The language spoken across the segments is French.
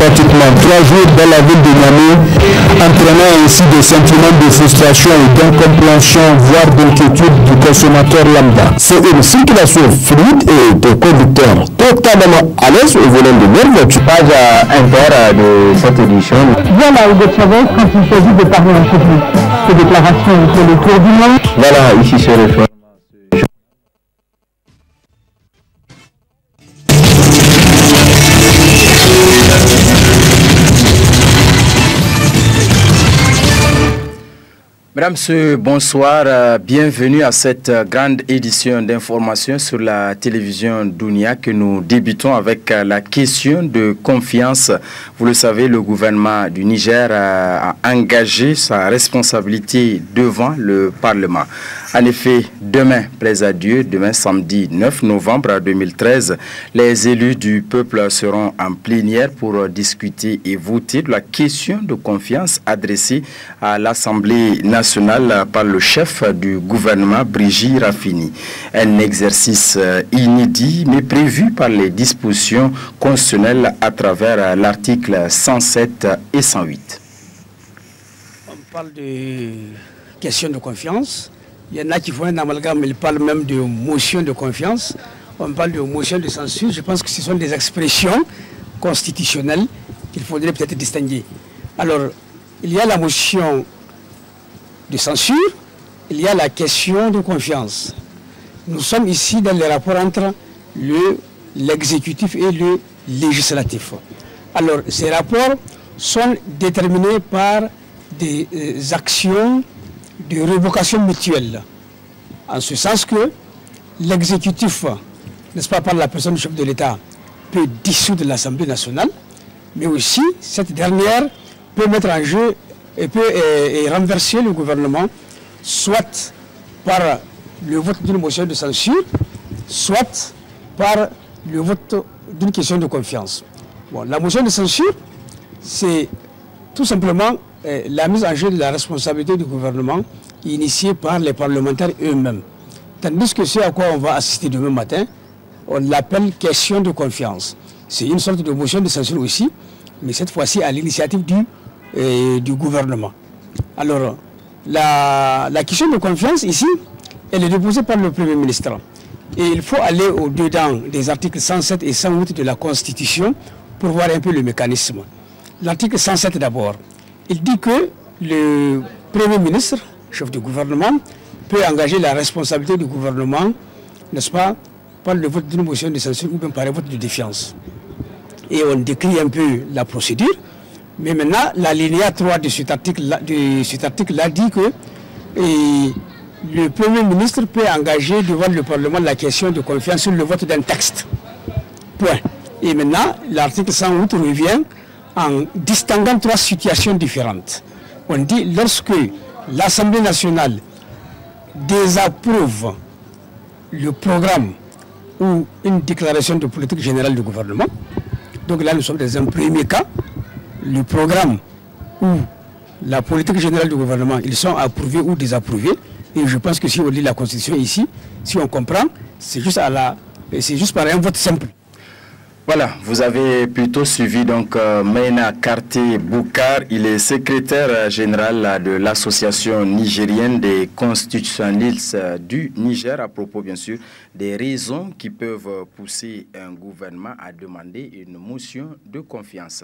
pratiquement 3 jours dans la ville de Niamey, entraînant ainsi des sentiments de frustration et d'incompréhension, voire d'inquiétude du consommateur lambda. C'est une circulation fluide et des conducteurs totalement à l'aise au volant de leur voiture. Page inter de cette édition. Voilà Hugo Chavez quand il s'agit de parler en public. Ces déclarations ont fait le tour du monde. Voilà, ici se rejoint. Mesdames, Messieurs, bonsoir. Bienvenue à cette grande édition d'information sur la télévision Dunia que nous débutons avec la question de confiance. Vous le savez, le gouvernement du Niger a engagé sa responsabilité devant le Parlement. En effet, demain, plaise à Dieu, demain samedi 9 novembre 2013, les élus du peuple seront en plénière pour discuter et voter de la question de confiance adressée à l'Assemblée nationale par le chef du gouvernement, Brigitte Raffini. Un exercice inédit mais prévu par les dispositions constitutionnelles à travers l'article 107 et 108. On parle de question de confiance. Il y en a qui font un amalgame, ils parlent même de motion de confiance. On parle de motion de censure. Je pense que ce sont des expressions constitutionnelles qu'il faudrait peut-être distinguer. Alors, il y a la motion de censure, il y a la question de confiance. Nous sommes ici dans les rapports entre l'exécutif et le législatif. Alors, ces rapports sont déterminés par des actions de révocation mutuelle, en ce sens que l'exécutif, n'est-ce pas, par la personne du chef de l'État, peut dissoudre l'Assemblée nationale, mais aussi cette dernière peut mettre en jeu et peut renverser le gouvernement, soit par le vote d'une motion de censure, soit par le vote d'une question de confiance. Bon, la motion de censure, c'est tout simplement la mise en jeu de la responsabilité du gouvernement initiée par les parlementaires eux-mêmes. Tandis que ce à quoi on va assister demain matin, on l'appelle question de confiance. C'est une sorte de motion de censure aussi, mais cette fois-ci à l'initiative du gouvernement. Alors, la question de confiance ici, elle est déposée par le Premier ministre. Et il faut aller au-dedans des articles 107 et 108 de la Constitution pour voir un peu le mécanisme. L'article 107 d'abord. Il dit que le Premier ministre, chef du gouvernement, peut engager la responsabilité du gouvernement, n'est-ce pas, par le vote d'une motion de censure ou bien par un vote de défiance. Et on décrit un peu la procédure, mais maintenant, l'alinéa 3 de cet article-là dit que le Premier ministre peut engager devant le Parlement la question de confiance sur le vote d'un texte. Point. Et maintenant, l'article 108 revient en distinguant 3 situations différentes. On dit lorsque l'Assemblée nationale désapprouve le programme ou une déclaration de politique générale du gouvernement, donc là nous sommes dans un premier cas, le programme ou la politique générale du gouvernement, ils sont approuvés ou désapprouvés, et je pense que si on lit la Constitution ici, si on comprend, c'est juste par un vote simple. Voilà, vous avez plutôt suivi donc Maina Karté Boukar, il est secrétaire général de l'association nigérienne des constitutionnalistes du Niger, à propos bien sûr des raisons qui peuvent pousser un gouvernement à demander une motion de confiance.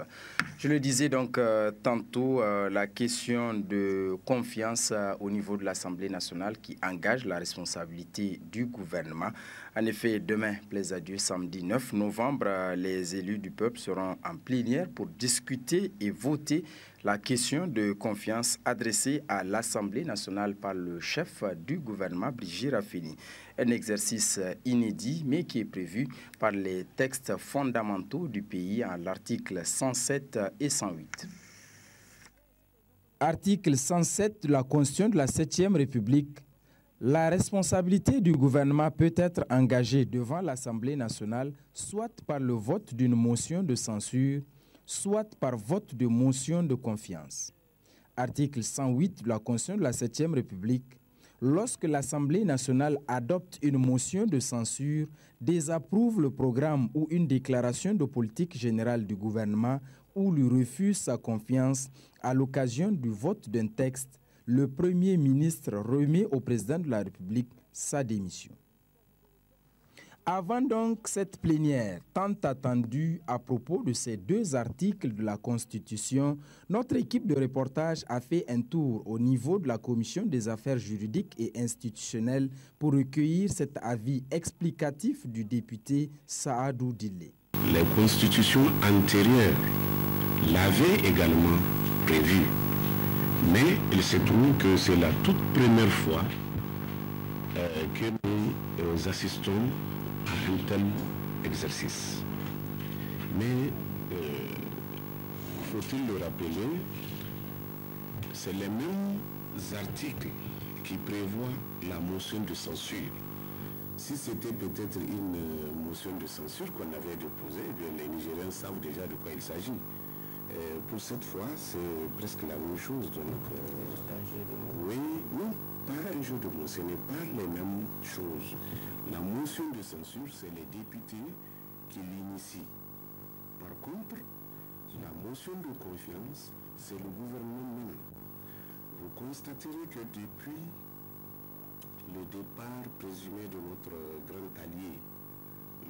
Je le disais donc tantôt, la question de confiance au niveau de l'Assemblée nationale qui engage la responsabilité du gouvernement. En effet, demain, plaise à Dieu, samedi 9 novembre, les élus du peuple seront en plénière pour discuter et voter la question de confiance adressée à l'Assemblée nationale par le chef du gouvernement, Brigitte Raffini. Un exercice inédit, mais qui est prévu par les textes fondamentaux du pays en l'article 107 et 108. Article 107 de la Constitution de la 7e République. La responsabilité du gouvernement peut être engagée devant l'Assemblée nationale soit par le vote d'une motion de censure, soit par vote de motion de confiance. Article 108 de la Constitution de la 7e République. lorsque l'Assemblée nationale adopte une motion de censure, désapprouve le programme ou une déclaration de politique générale du gouvernement ou lui refuse sa confiance à l'occasion du vote d'un texte, le Premier ministre remet au président de la République sa démission. Avant donc cette plénière tant attendue à propos de ces deux articles de la Constitution, notre équipe de reportage a fait un tour au niveau de la Commission des affaires juridiques et institutionnelles pour recueillir cet avis explicatif du député Saadou Dillé. Les constitutions antérieures l'avaient également prévu, mais il se trouve que c'est la toute première fois que nous assistons à un tel exercice. Mais, faut-il le rappeler, c'est les mêmes articles qui prévoient la motion de censure. Si c'était peut-être une motion de censure qu'on avait déposée, eh bien les Nigériens savent déjà de quoi il s'agit. Pour cette fois, c'est presque la même chose. Donc, oui, non, pas un jeu de mots, ce n'est pas les mêmes choses. La motion de censure, c'est les députés qui l'initient. Par contre, la motion de confiance, c'est le gouvernement même. Vous constaterez que depuis le départ présumé de notre grand allié,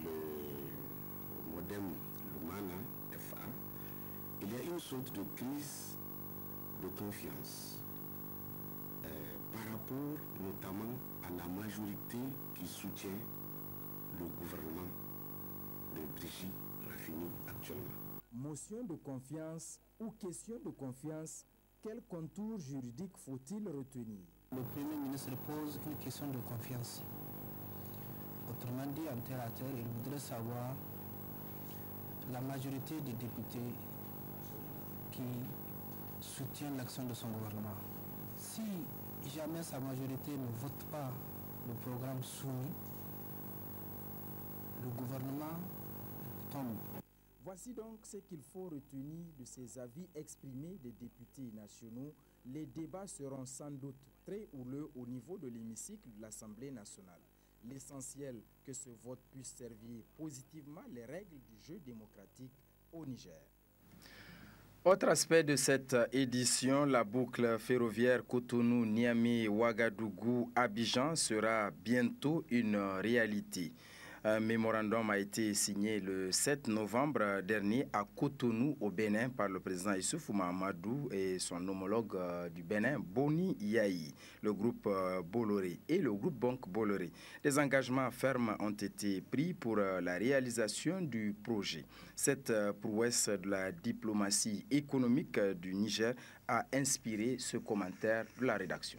le modem Lumana FA, il y a une sorte de crise de confiance par rapport notamment à la majorité qui soutient le gouvernement de Brigitte Rafini actuellement. Motion de confiance ou question de confiance, quel contour juridique faut-il retenir? Le Premier ministre pose une question de confiance. Autrement dit, en terre à terre, il voudrait savoir la majorité des députés qui soutiennent l'action de son gouvernement. Si jamais sa majorité ne vote pas le programme soumis, le gouvernement tombe. Voici donc ce qu'il faut retenir de ces avis exprimés des députés nationaux. Les débats seront sans doute très houleux au niveau de l'hémicycle de l'Assemblée nationale. L'essentiel que ce vote puisse servir positivement les règles du jeu démocratique au Niger. Autre aspect de cette édition, la boucle ferroviaire Cotonou-Niamey-Ouagadougou-Abidjan sera bientôt une réalité. Un mémorandum a été signé le 7 novembre dernier à Cotonou, au Bénin, par le président Issoufou Mahamadou et son homologue du Bénin, Boni Yahi, le groupe Bolloré et le groupe Banque Bolloré. Des engagements fermes ont été pris pour la réalisation du projet. Cette prouesse de la diplomatie économique du Niger a inspiré ce commentaire de la rédaction.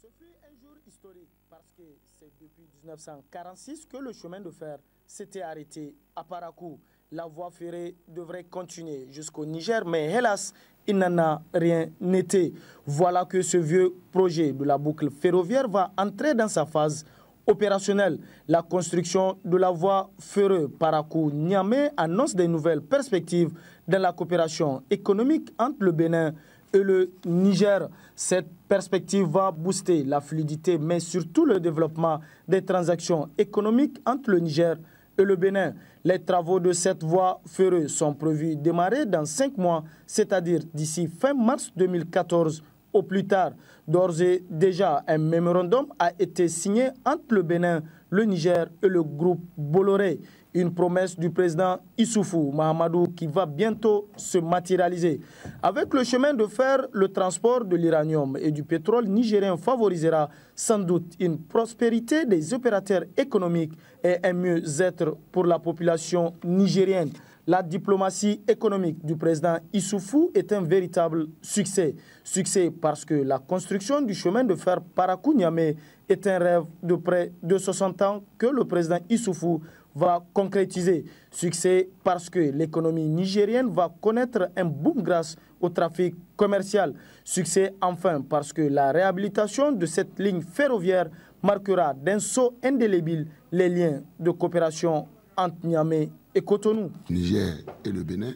Ce fut un jour historique parce que c'est depuis 1946 que le chemin de fer s'était arrêté à Parakou. La voie ferrée devrait continuer jusqu'au Niger, mais hélas, il n'en a rien été. Voilà que ce vieux projet de la boucle ferroviaire va entrer dans sa phase opérationnelle. La construction de la voie ferrée Parakou-Niamey annonce des nouvelles perspectives dans la coopération économique entre le Bénin et le Niger. Cette perspective va booster la fluidité, mais surtout le développement des transactions économiques entre le Niger et le Bénin. Les travaux de cette voie ferrée sont prévus démarrer dans 5 mois, c'est-à-dire d'ici fin mars 2014 au plus tard. D'ores et déjà, un mémorandum a été signé entre le Bénin, le Niger et le groupe Bolloré. Une promesse du président Issoufou Mahamadou qui va bientôt se matérialiser. Avec le chemin de fer, le transport de l'uranium et du pétrole nigérien favorisera sans doute une prospérité des opérateurs économiques et un mieux-être pour la population nigérienne. La diplomatie économique du président Issoufou est un véritable succès. Succès parce que la construction du chemin de fer Parakou-Niamey est un rêve de près de 60 ans que le président Issoufou va concrétiser. Succès parce que l'économie nigérienne va connaître un boom grâce au trafic commercial. Succès enfin parce que la réhabilitation de cette ligne ferroviaire marquera d'un sceau indélébile les liens de coopération entre Niamey et Cotonou. Niger et le Bénin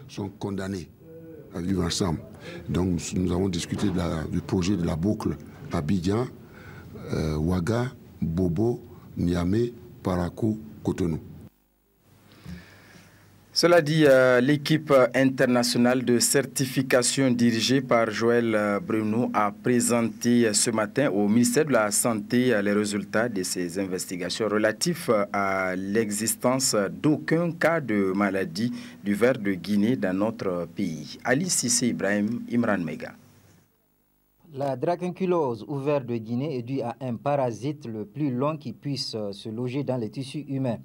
sont condamnés à vivre ensemble. Donc nous avons discuté du projet de la boucle Abidjan, Ouaga, Bobo, Niamey, Parakou, Cotonou. Cela dit, l'équipe internationale de certification dirigée par Joël Bruno a présenté ce matin au ministère de la Santé les résultats de ses investigations relatifs à l'existence d'aucun cas de maladie du ver de Guinée dans notre pays. Ali Sissé Ibrahim, Imran Mega. La dracunculose ou ver de Guinée est due à un parasite le plus long qui puisse se loger dans les tissus humains.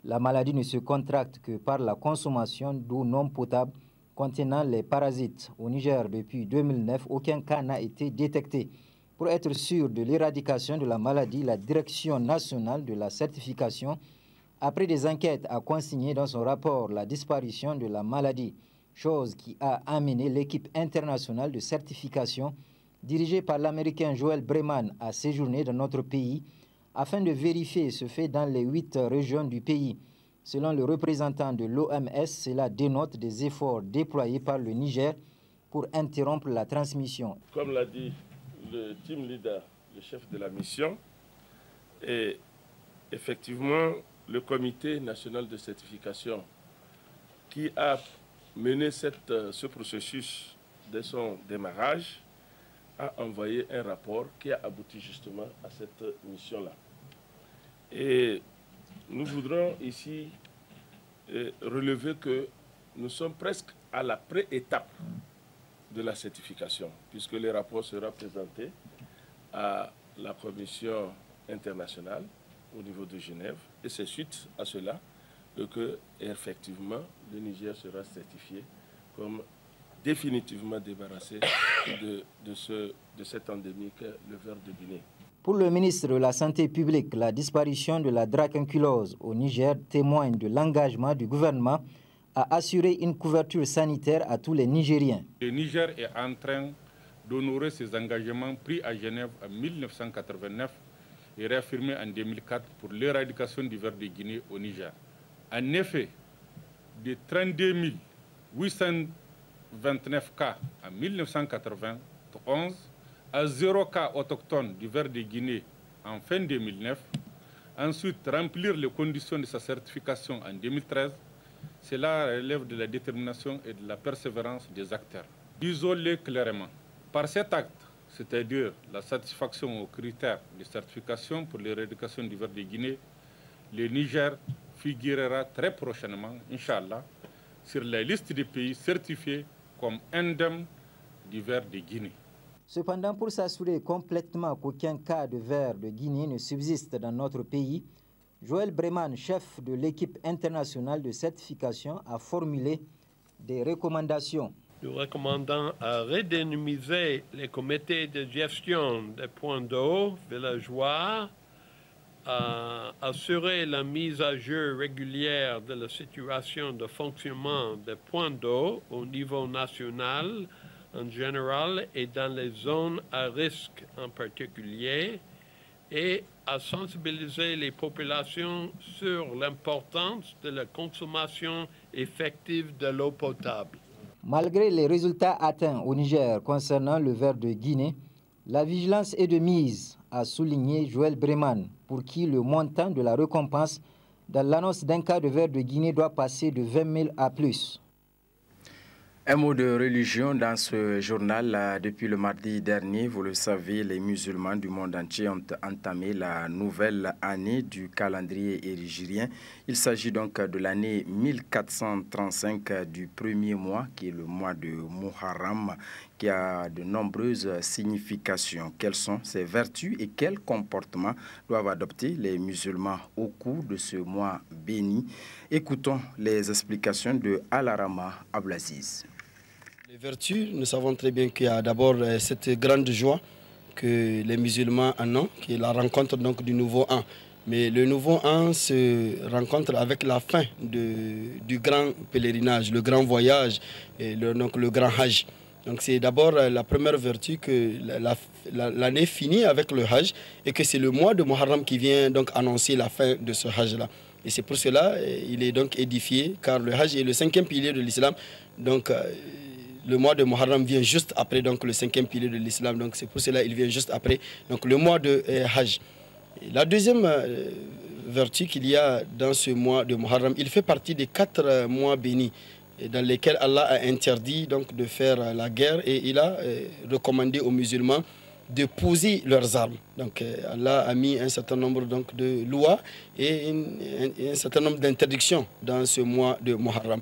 La maladie ne se contracte que par la consommation d'eau non potable contenant les parasites. Au Niger, depuis 2009, aucun cas n'a été détecté. Pour être sûr de l'éradication de la maladie, la Direction nationale de la certification, après des enquêtes, a consigné dans son rapport la disparition de la maladie, chose qui a amené l'équipe internationale de certification dirigée par l'Américain Joël Breman à séjourner dans notre pays afin de vérifier ce fait dans les 8 régions du pays. Selon le représentant de l'OMS, cela dénote des efforts déployés par le Niger pour interrompre la transmission. Comme l'a dit le team leader, le chef de la mission, et effectivement le comité national de certification qui a mené ce processus de son démarrage a envoyé un rapport qui a abouti justement à cette mission-là. Et nous voudrons ici relever que nous sommes presque à la pré-étape de la certification, puisque le rapport sera présenté à la commission internationale au niveau de Genève, et c'est suite à cela que, effectivement, le Niger sera certifié comme définitivement débarrassé de cette endémique, le ver de Guinée. Pour le ministre de la Santé publique, la disparition de la dracunculose au Niger témoigne de l'engagement du gouvernement à assurer une couverture sanitaire à tous les Nigériens. Le Niger est en train d'honorer ses engagements pris à Genève en 1989 et réaffirmés en 2004 pour l'éradication du ver de Guinée au Niger. En effet, de 32 829 cas en 1991 à 0 cas autochtones du ver de Guinée en fin 2009, ensuite remplir les conditions de sa certification en 2013, cela relève de la détermination et de la persévérance des acteurs. Isolé clairement, par cet acte, c'est-à-dire la satisfaction aux critères de certification pour l'éradication du ver de Guinée, le Niger figurera très prochainement, Inch'Allah, sur la liste des pays certifiés comme indemnes du ver de Guinée. Cependant, pour s'assurer complètement qu'aucun cas de ver de Guinée ne subsiste dans notre pays, Joël Breman, chef de l'équipe internationale de certification, a formulé des recommandations. Nous recommandons à redynamiser les comités de gestion des points d'eau villageois, à assurer la mise à jour régulière de la situation de fonctionnement des points d'eau au niveau national en général et dans les zones à risque en particulier, et à sensibiliser les populations sur l'importance de la consommation effective de l'eau potable. Malgré les résultats atteints au Niger concernant le ver de Guinée, la vigilance est de mise, a souligné Joël Breman, pour qui le montant de la récompense dans l'annonce d'un cas de ver de Guinée doit passer de 20 000 à plus. Un mot de religion dans ce journal. Depuis le mardi dernier, vous le savez, les musulmans du monde entier ont entamé la nouvelle année du calendrier hégirien. Il s'agit donc de l'année 1435 du premier mois, qui est le mois de Muharram, qui a de nombreuses significations. Quelles sont ses vertus et quels comportements doivent adopter les musulmans au cours de ce mois béni? Écoutons les explications de Al-Arama Ablaziz. Les vertus, nous savons très bien qu'il y a d'abord cette grande joie que les musulmans en ont, qui est la rencontre donc du nouveau an. Mais le nouveau an se rencontre avec la fin du grand pèlerinage, le grand voyage, et donc le grand hajj. Donc c'est d'abord la première vertu que l'année finit avec le hajj et que c'est le mois de Muharram qui vient donc annoncer la fin de ce hajj-là. Et c'est pour cela il est donc édifié, car le hajj est le 5e pilier de l'islam. Donc le mois de Muharram vient juste après donc, le 5e pilier de l'islam. Donc c'est pour cela qu'il vient juste après donc, le mois de Hajj. Et la deuxième vertu qu'il y a dans ce mois de Muharram, il fait partie des 4 mois bénis dans lesquels Allah a interdit donc, de faire la guerre et il a recommandé aux musulmans de poser leurs armes. Donc Allah a mis un certain nombre donc, de lois et un certain nombre d'interdictions dans ce mois de Muharram.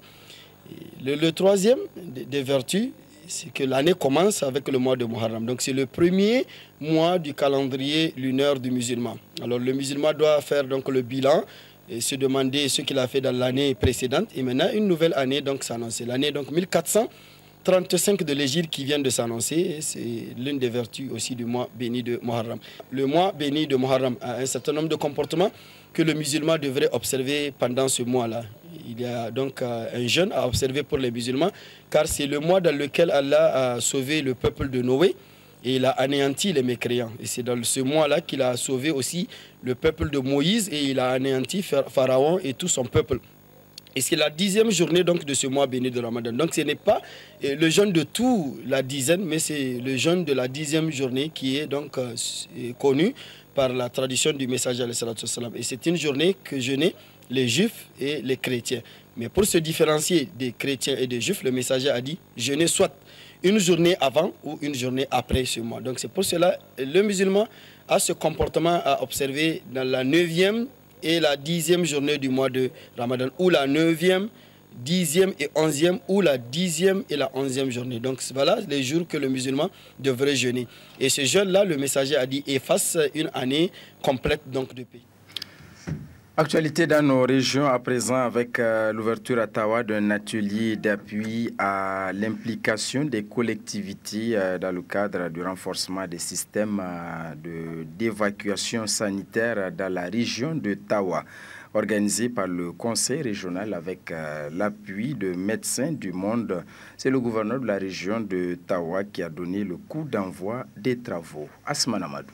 Le troisième des vertus, c'est que l'année commence avec le mois de Muharram. Donc c'est le premier mois du calendrier lunaire du musulman. Alors le musulman doit faire donc, le bilan et se demander ce qu'il a fait dans l'année précédente. Et maintenant, une nouvelle année donc s'annonce. L'année donc 1435 de l'Hégire qui vient de s'annoncer. C'est l'une des vertus aussi du mois béni de Muharram. Le mois béni de Muharram a un certain nombre de comportements que le musulman devrait observer pendant ce mois-là. Il y a donc un jeûne à observer pour les musulmans, car c'est le mois dans lequel Allah a sauvé le peuple de Noé et il a anéanti les mécréants. Et c'est dans ce mois-là qu'il a sauvé aussi le peuple de Moïse et il a anéanti Pharaon et tout son peuple. Et c'est la 10e journée donc, de ce mois béni de Ramadan. Donc ce n'est pas le jeûne de tout la dizaine, mais c'est le jeûne de la 10e journée qui est donc connu par la tradition du messager. Et c'est une journée que jeûnaient les juifs et les chrétiens. Mais pour se différencier des chrétiens et des juifs, le messager a dit jeûner soit une journée avant ou une journée après ce mois. Donc c'est pour cela que le musulman a ce comportement à observer dans la 9e et la 10e journée du mois de Ramadan, ou la 9e, 10e et 11e, ou la 10e et la 11e journée. Donc voilà les jours que le musulman devrait jeûner. Et ce jeûne-là, le messager a dit, efface une année complète donc, de pays. Actualité dans nos régions à présent avec l'ouverture à Tawa d'un atelier d'appui à l'implication des collectivités dans le cadre du renforcement des systèmes d'évacuation sanitaire dans la région de Tawa, organisé par le conseil régional avec l'appui de Médecins du Monde. C'est le gouverneur de la région de Tawa qui a donné le coup d'envoi des travaux. Asman Amadou.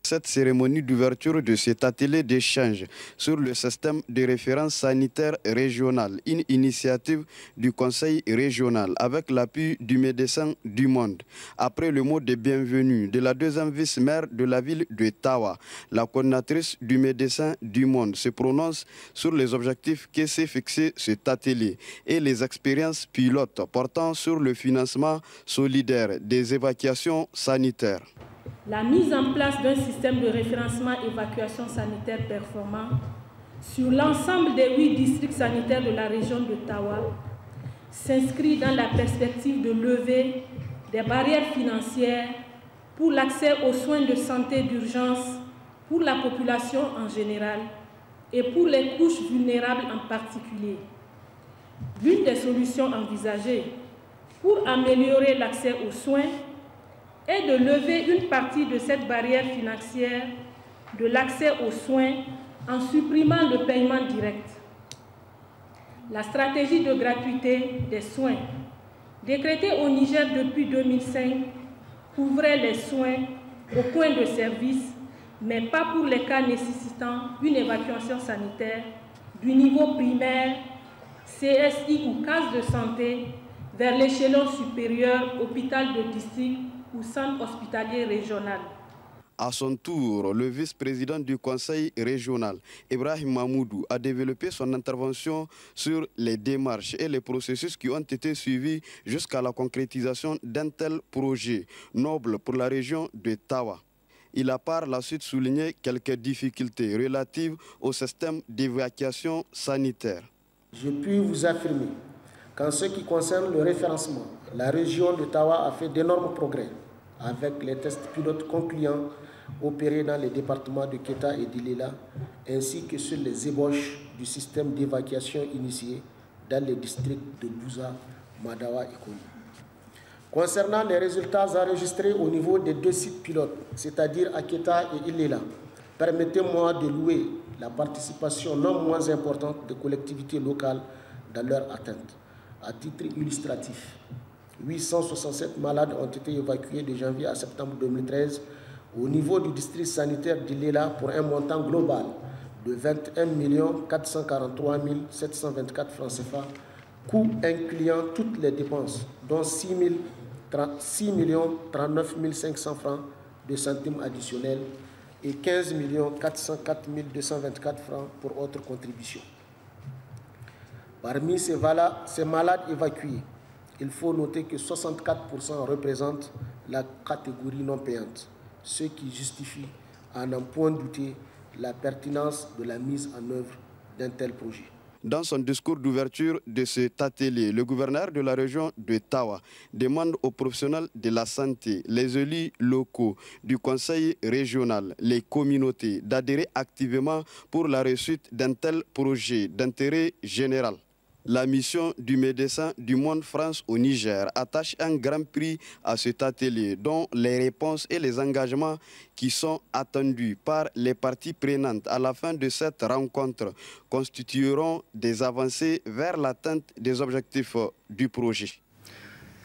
Cette cérémonie d'ouverture de cet atelier d'échange sur le système de référence sanitaire régional, une initiative du Conseil régional avec l'appui du Médecin du Monde. Après le mot de bienvenue de la deuxième vice-maire de la ville de Tawa, la coordinatrice du Médecin du Monde se prononce sur les objectifs que s'est fixé cet atelier et les expériences pilotes portant sur le financement solidaire des évacuations sanitaires. La mise en place d'un système de référencement évacuation sanitaire performant sur l'ensemble des 8 districts sanitaires de la région de Tawa s'inscrit dans la perspective de lever des barrières financières pour l'accès aux soins de santé d'urgence pour la population en général et pour les couches vulnérables en particulier. L'une des solutions envisagées pour améliorer l'accès aux soins est de lever une partie de cette barrière financière de l'accès aux soins en supprimant le paiement direct. La stratégie de gratuité des soins, décrétée au Niger depuis 2005, couvrait les soins au point de service, mais pas pour les cas nécessitant une évacuation sanitaire du niveau primaire, CSI ou case de santé, vers l'échelon supérieur, hôpital de district ou centre hospitalier régional. À son tour, le vice-président du conseil régional, Ibrahim Mahmoudou, a développé son intervention sur les démarches et les processus qui ont été suivis jusqu'à la concrétisation d'un tel projet noble pour la région de Tawa. Il a par la suite souligné quelques difficultés relatives au système d'évacuation sanitaire. Je puis vous affirmer qu'en ce qui concerne le référencement, la région de Tawa a fait d'énormes progrès avec les tests pilotes concluants opérés dans les départements de Keta et d'Ilela, ainsi que sur les ébauches du système d'évacuation initié dans les districts de Bouza, Madawa et Koyi. Concernant les résultats enregistrés au niveau des 2 sites pilotes, c'est-à-dire à Keta et Ilela, permettez-moi de louer la participation non moins importante des collectivités locales dans leur atteinte. À titre illustratif, 867 malades ont été évacués de janvier à septembre 2013 au niveau du district sanitaire d'Ilela pour un montant global de 21 443 724 francs CFA, coût incluant toutes les dépenses, dont 6 039 500 francs de centimes additionnels et 15 404 224 francs pour autres contributions. Parmi ces malades évacués, il faut noter que 64% représentent la catégorie non payante, ce qui justifie à n'en point douter la pertinence de la mise en œuvre d'un tel projet. Dans son discours d'ouverture de cet atelier, le gouverneur de la région de Tawa demande aux professionnels de la santé, les élus locaux du conseil régional, les communautés d'adhérer activement pour la réussite d'un tel projet d'intérêt général. La mission du médecin du monde France au Niger attache un grand prix à cet atelier, dont les réponses et les engagements qui sont attendus par les parties prenantes à la fin de cette rencontre constitueront des avancées vers l'atteinte des objectifs du projet.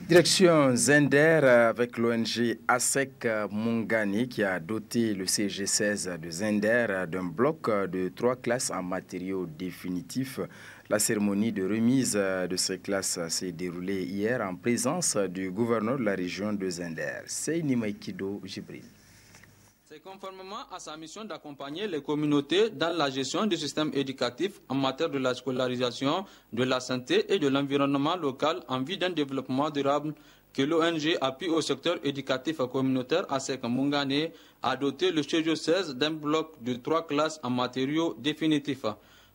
Direction Zender avec l'ONG ASEC Mungani qui a doté le CG16 de Zender d'un bloc de 3 classes en matériaux définitifs. La cérémonie de remise de ces classes s'est déroulée hier en présence du gouverneur de la région de Zender, Seyni Maikido Jibril. C'est conformément à sa mission d'accompagner les communautés dans la gestion du système éducatif en matière de la scolarisation, de la santé et de l'environnement local en vue d'un développement durable que l'ONG appuie au secteur éducatif communautaire ASEC Mungane a doté le CG16 d'un bloc de 3 classes en matériaux définitifs.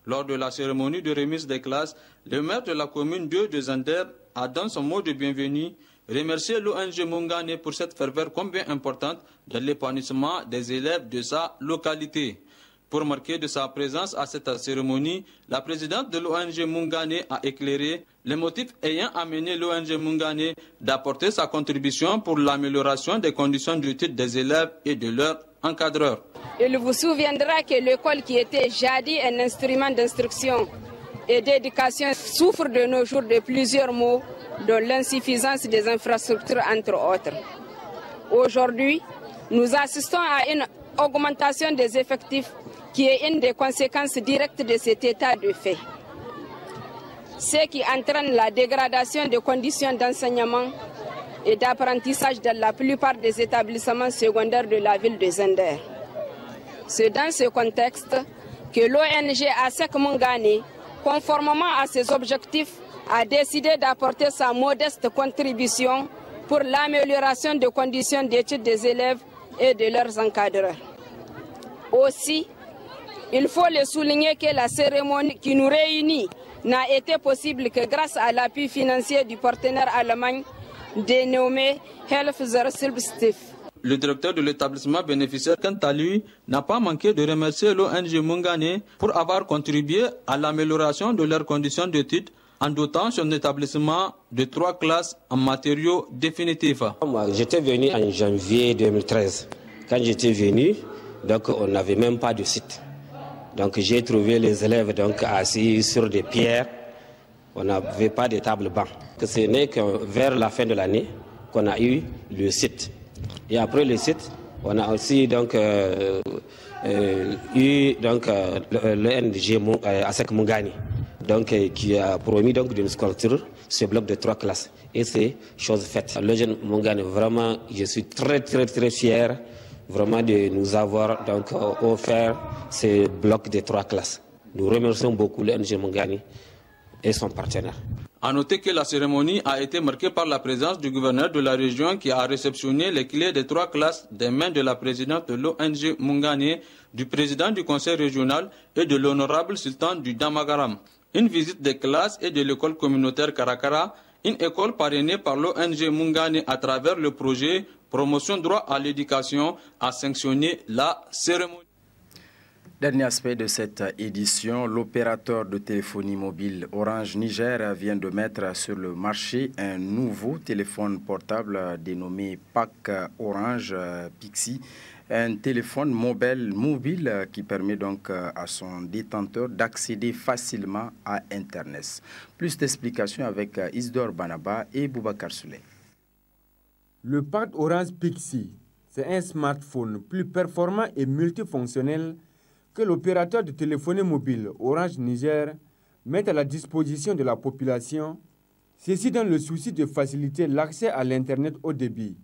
Lors de la cérémonie de remise des classes, le maire de la commune 2 de Zender a, dans son mot de bienvenue, remercié l'ONG Mungane pour cette ferveur combien importante de l'épanouissement des élèves de sa localité. Pour marquer de sa présence à cette cérémonie, la présidente de l'ONG Mungane a éclairé les motifs ayant amené l'ONG Mungane d'apporter sa contribution pour l'amélioration des conditions d'études des élèves et de leurs encadreurs. Il vous souviendra que l'école qui était jadis un instrument d'instruction et d'éducation souffre de nos jours de plusieurs maux, dont l'insuffisance des infrastructures entre autres. Aujourd'hui, nous assistons à une augmentation des effectifs qui est une des conséquences directes de cet état de fait. Ce qui entraîne la dégradation des conditions d'enseignement et d'apprentissage dans la plupart des établissements secondaires de la ville de Zender. C'est dans ce contexte que l'ONG ASEC Mungane, conformément à ses objectifs, a décidé d'apporter sa modeste contribution pour l'amélioration des conditions d'études des élèves et de leurs encadreurs. Aussi, il faut le souligner que la cérémonie qui nous réunit n'a été possible que grâce à l'appui financier du partenaire allemand dénommé Hilfswerkzeugstiftung. Le directeur de l'établissement bénéficiaire, quant à lui, n'a pas manqué de remercier l'ONG Mungane pour avoir contribué à l'amélioration de leurs conditions d'études en dotant son établissement de 3 classes en matériaux définitifs. Moi, j'étais venu en janvier 2013. Quand j'étais venu, donc, on n'avait même pas de site. Donc j'ai trouvé les élèves donc, assis sur des pierres. On n'avait pas de table banc. Ce n'est que vers la fin de l'année qu'on a eu le site. Et après le site, on a aussi donc, eu donc, l'ONG ASEC Mungane, donc, qui a promis donc, de nous construire ce bloc de 3 classes. Et c'est chose faite. L'ONG Mungane, vraiment, je suis très fier vraiment de nous avoir donc, offert ce bloc de 3 classes. Nous remercions beaucoup l'ONG Mungane et son partenaire. A noter que la cérémonie a été marquée par la présence du gouverneur de la région qui a réceptionné les clés des 3 classes des mains de la présidente de l'ONG Mungane, du président du conseil régional et de l'honorable sultan du Damagaram. Une visite des classes et de l'école communautaire Karakara, une école parrainée par l'ONG Mungane à travers le projet Promotion droit à l'éducation, a sanctionné la cérémonie. Dernier aspect de cette édition, l'opérateur de téléphonie mobile Orange Niger vient de mettre sur le marché un nouveau téléphone portable dénommé Pack Orange Pixie, un téléphone mobile qui permet donc à son détenteur d'accéder facilement à Internet. Plus d'explications avec Isdor Banaba et Boubacar Souley. Le Pack Orange Pixie, c'est un smartphone plus performant et multifonctionnel que l'opérateur de téléphonie mobile Orange Niger mettent à la disposition de la population, ceci dans le souci de faciliter l'accès à l'Internet haut débit.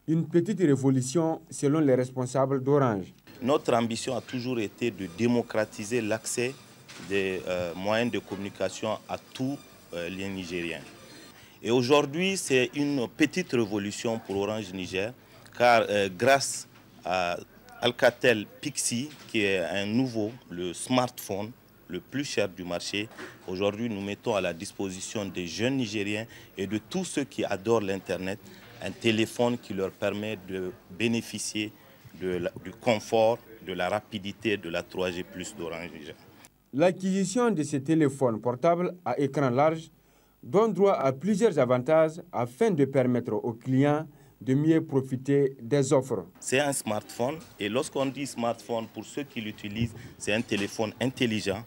Une petite révolution selon les responsables d'Orange. Notre ambition a toujours été de démocratiser l'accès des moyens de communication à tous les Nigériens. Et aujourd'hui, c'est une petite révolution pour Orange Niger, car grâce à Alcatel Pixi, qui est le smartphone le plus cher du marché, aujourd'hui nous mettons à la disposition des jeunes Nigériens et de tous ceux qui adorent l'Internet un téléphone qui leur permet de bénéficier du confort, de la rapidité de la 3G+ d'Orange Niger. L'acquisition de ces téléphones portables à écran large donne droit à plusieurs avantages afin de permettre aux clients de mieux profiter des offres. C'est un smartphone et lorsqu'on dit smartphone, pour ceux qui l'utilisent, c'est un téléphone intelligent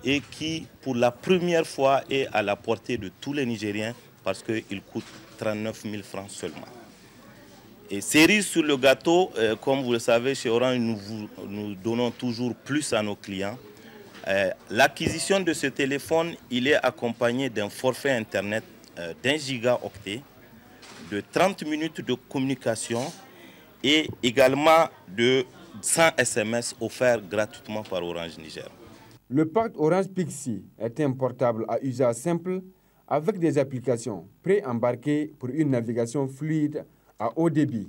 et qui, pour la première fois, est à la portée de tous les Nigériens parce qu'il coûte 39 000 francs seulement. Et cerise sur le gâteau, comme vous le savez, chez Orange, nous donnons toujours plus à nos clients. L'acquisition de ce téléphone, il est accompagné d'un forfait Internet d'1 gigaoctet, de 30 minutes de communication et également de 100 SMS offerts gratuitement par Orange Niger. Le pacte Orange Pixi est un portable à usage simple avec des applications pré-embarquées pour une navigation fluide à haut débit.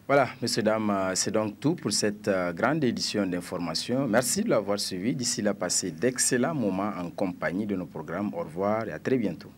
Voilà, messieurs, dames, c'est donc tout pour cette grande édition d'information. Merci de l'avoir suivi. D'ici là, passez d'excellents moments en compagnie de nos programmes. Au revoir et à très bientôt.